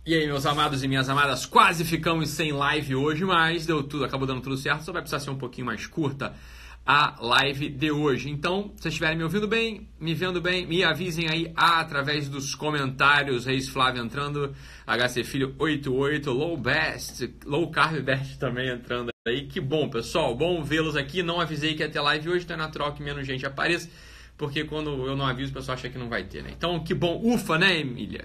E aí, meus amados e minhas amadas, quase ficamos sem live hoje, mas acabou dando tudo certo, só vai precisar ser um pouquinho mais curta a live de hoje. Então, se vocês estiverem me ouvindo bem, me vendo bem, me avisem aí através dos comentários. Reis Flávio entrando, HC Filho 88, Low Carb Best também entrando aí. Que bom, pessoal, bom vê-los aqui. Não avisei que ia ter live hoje, então é natural que menos gente apareça, porque quando eu não aviso, o pessoal acha que não vai ter, né? Então, que bom, ufa, né, Emília?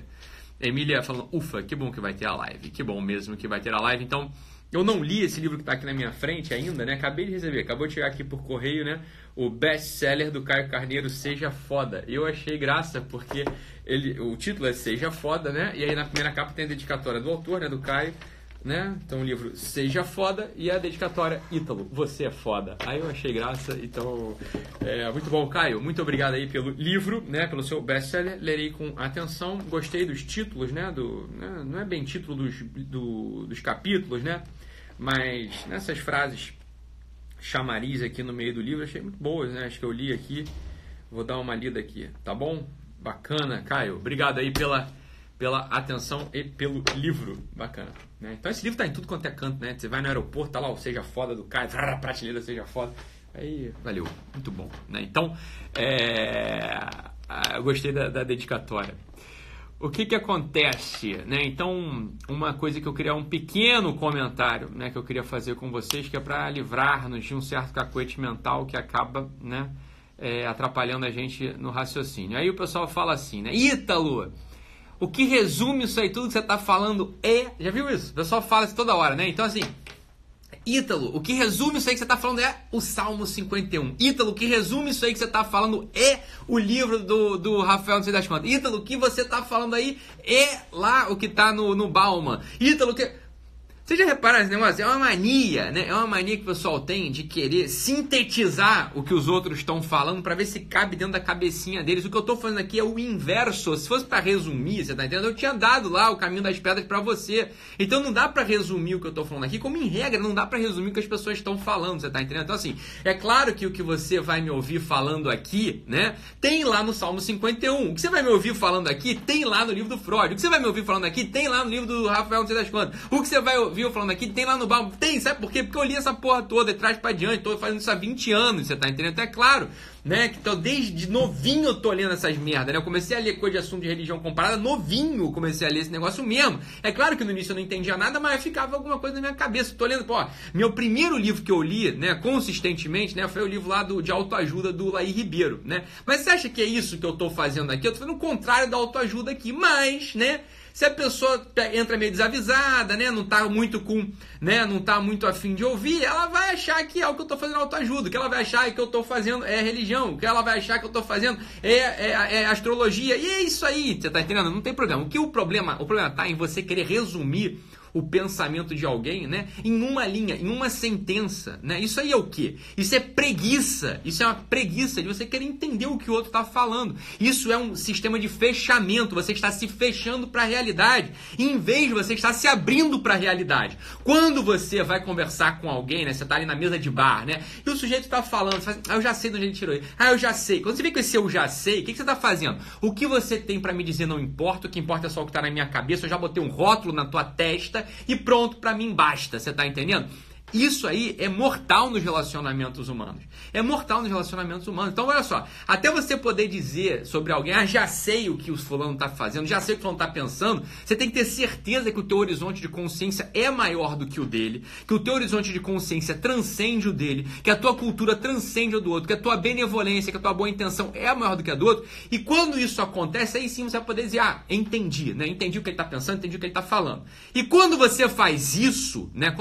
Emília falando, ufa, que bom que vai ter a live, que bom mesmo que vai ter a live. Então, eu não li esse livro que está aqui na minha frente ainda, né? Acabei de receber, acabou de chegar aqui por correio, né? O best-seller do Caio Carneiro, Seja Foda. Eu achei graça, porque o título é Seja Foda, né? E aí na primeira capa tem a dedicatória do autor, né? Do Caio, né? Então o livro Seja Foda e a dedicatória Ítalo, você é foda. Aí eu achei graça, então muito bom, Caio, muito obrigado aí pelo livro, né? Pelo seu best-seller, lerei com atenção, gostei dos títulos, né? Não é bem título dos capítulos, né? Mas nessas frases chamariz aqui no meio do livro, achei muito boas, né? Acho que eu li aqui, vou dar uma lida aqui, tá bom? Bacana, Caio, obrigado aí pela atenção e pelo livro, bacana, né? Então esse livro tá em tudo quanto é canto, né? Você vai no aeroporto, tá lá o Seja Foda do Caio, prateleira Seja Foda, aí valeu, muito bom, né? Então, eu gostei da dedicatória. O que acontece, né? Então, uma coisa que eu queria, um pequeno comentário, né, que eu queria fazer com vocês, que é para livrar-nos de um certo cacoete mental que acaba, né, atrapalhando a gente no raciocínio. Aí o pessoal fala assim, né? Ítalo, o que resume isso aí tudo que você está falando é... Já viu isso? O pessoal fala isso toda hora, né? Então, assim, Ítalo, o que resume isso aí que você está falando é o Salmo 51. Ítalo, o que resume isso aí que você está falando é o livro do Rafael, não sei das contas. Ítalo, o que você está falando aí é lá o que está no Bauman. Ítalo, o que... Vocês já repararam esse negócio? É uma mania, né? É uma mania que o pessoal tem de querer sintetizar o que os outros estão falando para ver se cabe dentro da cabecinha deles. O que eu estou fazendo aqui é o inverso. Se fosse para resumir, você tá entendendo? Eu tinha dado lá o caminho das pedras para você. Então não dá para resumir o que eu estou falando aqui, como em regra, não dá para resumir o que as pessoas estão falando, você tá entendendo? Então assim, é claro que o que você vai me ouvir falando aqui, né, tem lá no Salmo 51. O que você vai me ouvir falando aqui, tem lá no livro do Freud. O que você vai me ouvir falando aqui, tem lá no livro do Rafael, não sei das quantas. O que você vai ouvir eu falando aqui, tem lá no Bauman, tem, sabe por quê? Porque eu li essa porra toda, de trás pra diante, tô fazendo isso há 20 anos, você tá entendendo? Então é claro, né, que então, desde novinho eu tô lendo essas merdas, né, eu comecei a ler coisa de assunto de religião comparada, novinho comecei a ler esse negócio mesmo. É claro que no início eu não entendia nada, mas ficava alguma coisa na minha cabeça, tô lendo, pô, meu primeiro livro que eu li, né, consistentemente, né, foi o livro lá de autoajuda do Laí Ribeiro, né, mas você acha que é isso que eu tô fazendo aqui? Eu tô fazendo o contrário da autoajuda aqui, mas, né, se a pessoa entra meio desavisada, né, não tá muito não tá muito afim de ouvir, ela vai achar que é o que eu tô fazendo autoajuda, que ela vai achar que eu tô fazendo é religião, que ela vai achar que eu tô fazendo é astrologia, e é isso aí, você tá entendendo? Não tem problema. O problema tá em você querer resumir o pensamento de alguém, né, em uma linha, em uma sentença, né? Isso aí é o quê? Isso é preguiça. Isso é uma preguiça de você querer entender o que o outro está falando. Isso é um sistema de fechamento. Você está se fechando para a realidade, em vez de você estar se abrindo para a realidade. Quando você vai conversar com alguém, né, você está ali na mesa de bar, né, e o sujeito está falando, você fala, eu já sei de onde ele tirou ele. Eu já sei. Quando você vê com esse eu já sei, o que você está fazendo? O que você tem para me dizer não importa, o que importa é só o que está na minha cabeça. Eu já botei um rótulo na tua testa e pronto, pra mim basta, você tá entendendo? Isso aí é mortal nos relacionamentos humanos. É mortal nos relacionamentos humanos. Então, olha só, até você poder dizer sobre alguém, já sei o que o fulano tá fazendo, já sei o que o fulano tá pensando, você tem que ter certeza que o teu horizonte de consciência é maior do que o dele, que o teu horizonte de consciência transcende o dele, que a tua cultura transcende o do outro, que a tua benevolência, que a tua boa intenção é maior do que a do outro. E quando isso acontece, aí sim você vai poder dizer, entendi, né? Entendi o que ele tá pensando, entendi o que ele tá falando. E quando você faz isso, né?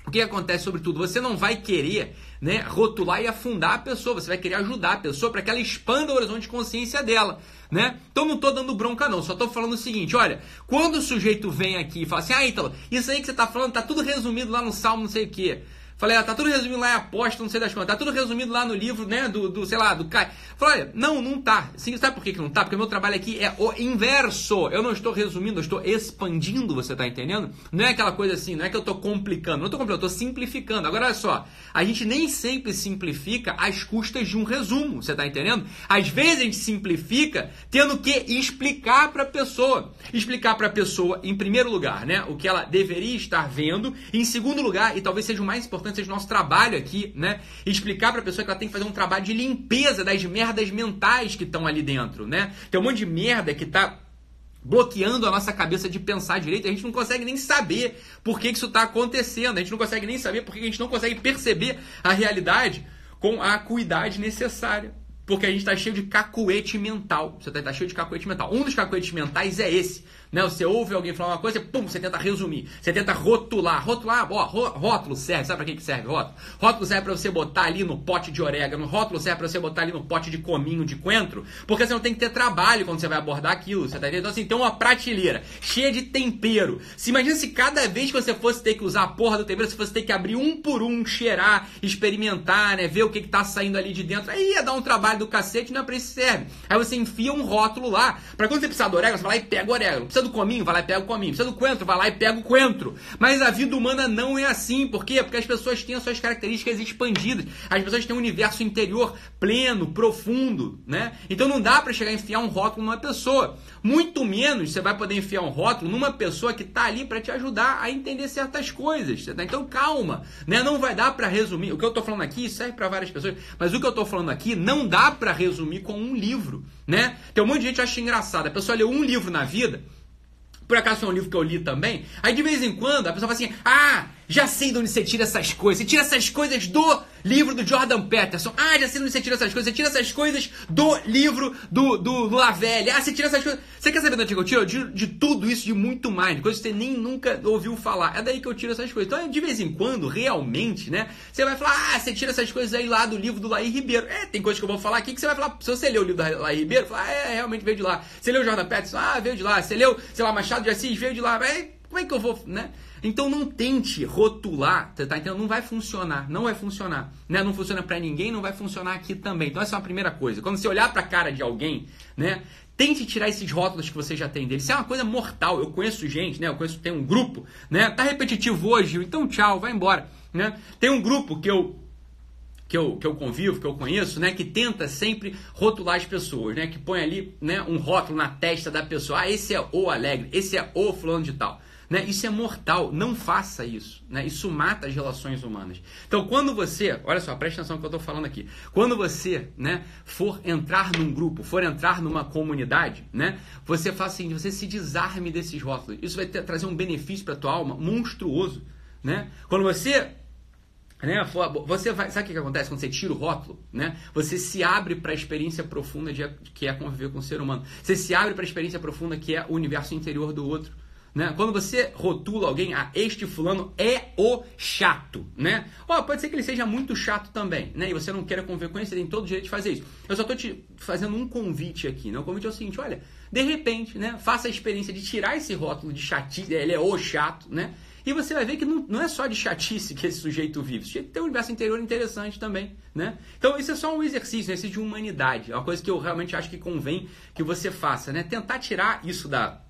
O que acontece sobretudo? Você não vai querer, né, rotular e afundar a pessoa, você vai querer ajudar a pessoa para que ela expanda o horizonte de consciência dela, né? Então não estou dando bronca não, só estou falando o seguinte, olha, quando o sujeito vem aqui e fala assim, Ítalo, isso aí que você está falando está tudo resumido lá no Salmo não sei o quê. Falei, tá tudo resumido lá em aposta, não sei das quantas. Tá tudo resumido lá no livro, né, do sei lá, do Caio. Falei, olha, não tá. Sim, sabe por que não tá? Porque o meu trabalho aqui é o inverso. Eu não estou resumindo, eu estou expandindo, você tá entendendo? Não é aquela coisa assim, não é que eu tô complicando. Não tô complicando, eu tô simplificando. Agora, olha só, a gente nem sempre simplifica às custas de um resumo, você tá entendendo? Às vezes a gente simplifica tendo que explicar pra pessoa. Explicar pra pessoa, em primeiro lugar, né, o que ela deveria estar vendo. Em segundo lugar, e talvez seja o mais importante, seja o nosso trabalho aqui, né? Explicar pra pessoa que ela tem que fazer um trabalho de limpeza das merdas mentais que estão ali dentro, né? Tem um monte de merda que tá bloqueando a nossa cabeça de pensar direito, a gente não consegue nem saber por que isso tá acontecendo, a gente não consegue nem saber por que a gente não consegue perceber a realidade com a acuidade necessária. Porque a gente tá cheio de cacuete mental. Você tá cheio de cacuete mental. Um dos cacuetes mentais é esse, né? Você ouve alguém falar uma coisa, pum, você tenta resumir. Você tenta rotular. Rotular, ó, rótulo serve. Sabe pra que serve rótulo? Rótulo serve pra você botar ali no pote de orégano. Rótulo serve pra você botar ali no pote de cominho, de coentro. Porque você não tem que ter trabalho quando você vai abordar aquilo. Você tá entendendo? Então, assim, tem uma prateleira cheia de tempero. Se imagina se cada vez que você fosse ter que usar a porra do tempero, você fosse ter que abrir um por um, cheirar, experimentar, né? Ver o que tá saindo ali de dentro. Aí ia dar um trabalho do cacete, não é pra isso que serve. Aí você enfia um rótulo lá. Pra quando você precisar do orégano, você vai lá e pega o orégano. Precisa do cominho, vai lá e pega o cominho. Precisa do coentro, vai lá e pega o coentro. Mas a vida humana não é assim. Por quê? Porque as pessoas têm as suas características expandidas. As pessoas têm um universo interior pleno, profundo, né? Então não dá pra chegar a enfiar um rótulo numa pessoa. Muito menos você vai poder enfiar um rótulo numa pessoa que tá ali pra te ajudar a entender certas coisas. Tá? Então calma, né? Não vai dar pra resumir. O que eu tô falando aqui serve pra várias pessoas, mas o que eu tô falando aqui não dá pra resumir com um livro, né? Tem um monte de gente que acha engraçado. A pessoa leu um livro na vida. Por acaso foi um livro que eu li também. Aí de vez em quando a pessoa fala assim: ah, já sei de onde você tira essas coisas. Você tira essas coisas do livro do Jordan Peterson. Ah, já sei de onde você tira essas coisas. Você tira essas coisas do livro do Lavelle. Ah, você tira essas coisas. Você quer saber de onde eu tiro? Eu tiro de tudo isso, de muito mais. De coisas que você nem nunca ouviu falar. É daí que eu tiro essas coisas. Então, de vez em quando, realmente, né? Você vai falar: ah, você tira essas coisas aí lá do livro do Laí Ribeiro. É, tem coisas que eu vou falar aqui que você vai falar. Se você leu o livro do Laí Ribeiro, fala: realmente veio de lá. Você leu o Jordan Peterson? Ah, veio de lá. Você leu, sei lá, Machado de Assis? Veio de lá. Como é que eu vou, né? Então não tente rotular, tá entendendo? Não vai funcionar, não vai funcionar, né? Não funciona pra ninguém, não vai funcionar aqui também. Então essa é uma primeira coisa. Quando você olhar pra cara de alguém, né? Tente tirar esses rótulos que você já tem dele. Isso é uma coisa mortal. Eu conheço gente, né? Tem um grupo, né? Tá repetitivo hoje, então tchau, vai embora, né? Tem um grupo que eu convivo, que eu conheço, né, que tenta sempre rotular as pessoas, né, que põe ali, né, um rótulo na testa da pessoa. Ah, esse é o Alegre, esse é o fulano de tal. Né? Isso é mortal, não faça isso, né? Isso mata as relações humanas. Então quando você, olha só, presta atenção no que eu estou falando aqui, quando você, né, for entrar num grupo, for entrar numa comunidade, né, você faz assim, você se desarme desses rótulos. Isso vai trazer um benefício para a tua alma monstruoso, né? Quando você, né, você vai, sabe o que acontece quando você tira o rótulo, né? Você se abre para a experiência profunda que é conviver com o ser humano. Você se abre para a experiência profunda que é o universo interior do outro. Né? Quando você rotula alguém, este fulano é o chato, né? Pode ser que ele seja muito chato também, né? E você não queira conviver com ele, você tem todo o direito de fazer isso. Eu só estou te fazendo um convite aqui, né? O convite é o seguinte: olha, de repente, né? Faça a experiência de tirar esse rótulo de chatice, ele é o chato, né? E você vai ver que não é só de chatice que esse sujeito vive. Esse sujeito tem um universo interior interessante também, né? Então isso é só um exercício, um exercício de humanidade. É uma coisa que eu realmente acho que convém que você faça, né? Tentar tirar isso da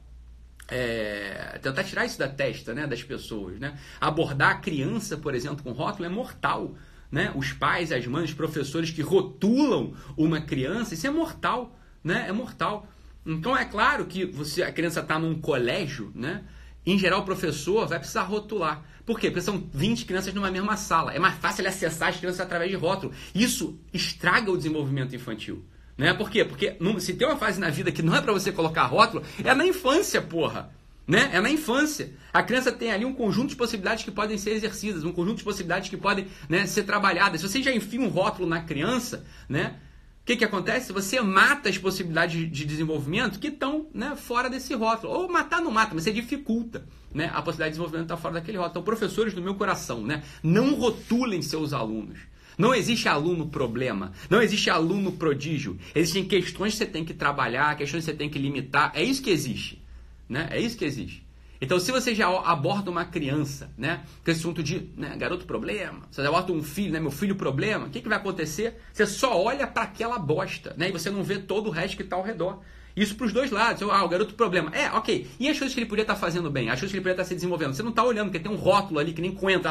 testa, né, das pessoas, né? Abordar a criança, por exemplo, com rótulo é mortal, né? Os pais, as mães, os professores que rotulam uma criança, isso é mortal, né? É mortal. Então é claro que a criança está num colégio, né? Em geral o professor vai precisar rotular. Por quê? Porque são 20 crianças numa mesma sala. É mais fácil ele acessar as crianças através de rótulo. Isso estraga o desenvolvimento infantil. Né? Por quê? Porque se tem uma fase na vida que não é para você colocar rótulo, é na infância, porra. Né? É na infância. A criança tem ali um conjunto de possibilidades que podem ser exercidas, um conjunto de possibilidades que podem, né, ser trabalhadas. Se você já enfia um rótulo na criança, né, o que acontece? Você mata as possibilidades de desenvolvimento que estão, né, fora desse rótulo. Ou matar não mata, mas você dificulta, né, a possibilidade de desenvolvimento estar fora daquele rótulo. Então, professores do meu coração, né, não rotulem seus alunos. Não existe aluno problema, não existe aluno prodígio. Existem questões que você tem que trabalhar, questões que você tem que limitar. É isso que existe, né? É isso que existe. Então, se você já aborda uma criança, né, com esse assunto de, né, garoto problema, você já aborda um filho, né, meu filho problema, o que vai acontecer? Você só olha para aquela bosta, né, e você não vê todo o resto que está ao redor. Isso para os dois lados. O garoto problema. Ok. E as coisas que ele podia estar fazendo bem? As coisas que ele podia estar se desenvolvendo? Você não está olhando, porque tem um rótulo ali que nem coentro.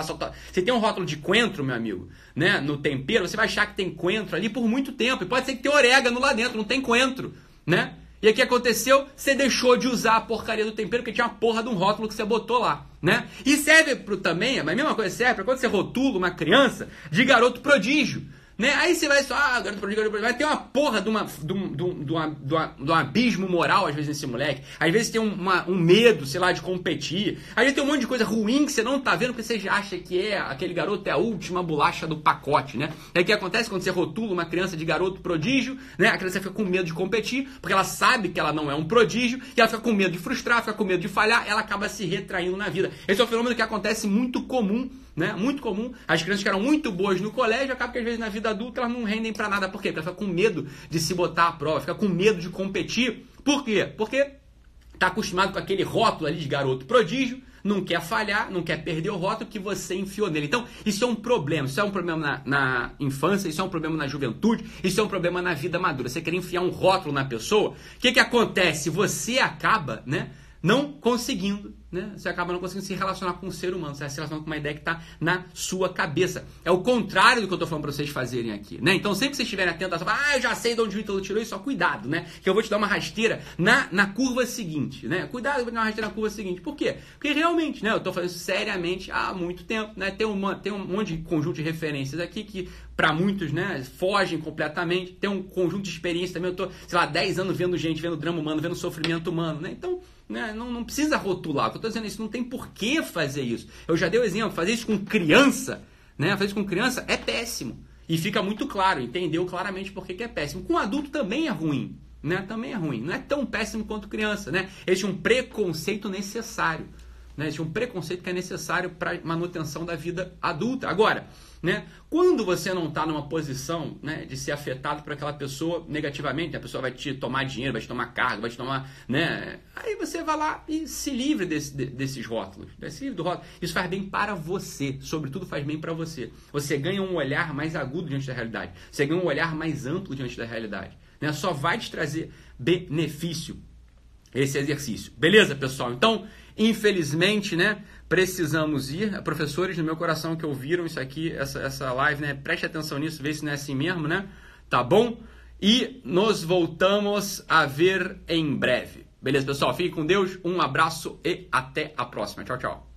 Você tem um rótulo de coentro, meu amigo, né, no tempero, você vai achar que tem coentro ali por muito tempo. E pode ser que tenha orégano lá dentro, não tem coentro, né? E aí o que aconteceu? Você deixou de usar a porcaria do tempero porque tinha uma porra de um rótulo que você botou lá, né? E serve também, a mesma coisa serve para quando você rotula uma criança de garoto prodígio, né? Aí você vai só, garoto prodígio, vai ter uma porra de um abismo moral, às vezes, nesse moleque. Às vezes tem um medo, sei lá, de competir. Às vezes tem um monte de coisa ruim que você não tá vendo porque você já acha que aquele garoto é a última bolacha do pacote, né? Aí o que acontece quando você rotula uma criança de garoto prodígio, né? A criança fica com medo de competir, porque ela sabe que ela não é um prodígio, e ela fica com medo de frustrar, fica com medo de falhar, ela acaba se retraindo na vida. Esse é um fenômeno que acontece muito comum, né? Muito comum. As crianças que eram muito boas no colégio, acabam que às vezes na vida adulta elas não rendem pra nada. Por quê? Porque ela fica com medo de se botar à prova, fica com medo de competir. Por quê? Porque tá acostumado com aquele rótulo ali de garoto prodígio, não quer falhar, não quer perder o rótulo que você enfiou nele. Então, isso é um problema. Isso é um problema na infância, isso é um problema na juventude, isso é um problema na vida madura. Você quer enfiar um rótulo na pessoa, o que acontece? Você acaba, né, não conseguindo, né? Você acaba não conseguindo se relacionar com um ser humano, você vai se relacionar com uma ideia que está na sua cabeça. É o contrário do que eu estou falando para vocês fazerem aqui, né? Então, sempre que vocês estiverem atentos, eu já sei de onde o Ítalo tirou isso, só cuidado, né? Que eu vou te dar uma rasteira na curva seguinte, né? Cuidado, eu vou te dar uma rasteira na curva seguinte. Por quê? Porque realmente, né? Eu estou fazendo isso seriamente há muito tempo, né? Tem um monte de conjunto de referências aqui que para muitos, né, fogem completamente. Tem um conjunto de experiências também. Eu estou, sei lá, 10 anos vendo gente, vendo drama humano, vendo sofrimento humano, né? Então, né, não precisa rotular. O que eu estou dizendo é isso, não tem por que fazer isso. Eu já dei o exemplo, fazer isso com criança, né? Fazer isso com criança é péssimo. E fica muito claro, entendeu claramente por que é péssimo. Com adulto também é ruim, né? Também é ruim. Não é tão péssimo quanto criança, né? Existe um preconceito necessário, né? Existe um preconceito que é necessário para manutenção da vida adulta. Agora, né, quando você não está numa posição, né, de ser afetado por aquela pessoa negativamente, a pessoa vai te tomar dinheiro, vai te tomar cargo, vai te tomar, né, aí você vai lá e se livre desses rótulos, né, se livre do rótulo. Isso faz bem para você, sobretudo faz bem para você. Você ganha um olhar mais agudo diante da realidade, você ganha um olhar mais amplo diante da realidade, né, só vai te trazer benefício esse exercício. Beleza, pessoal? Então, infelizmente, né, precisamos ir. Professores no meu coração que ouviram isso aqui, essa live, né, preste atenção nisso, vê se não é assim mesmo, né? Tá bom? E nos voltamos a ver em breve. Beleza, pessoal? Fique com Deus, um abraço e até a próxima. Tchau, tchau.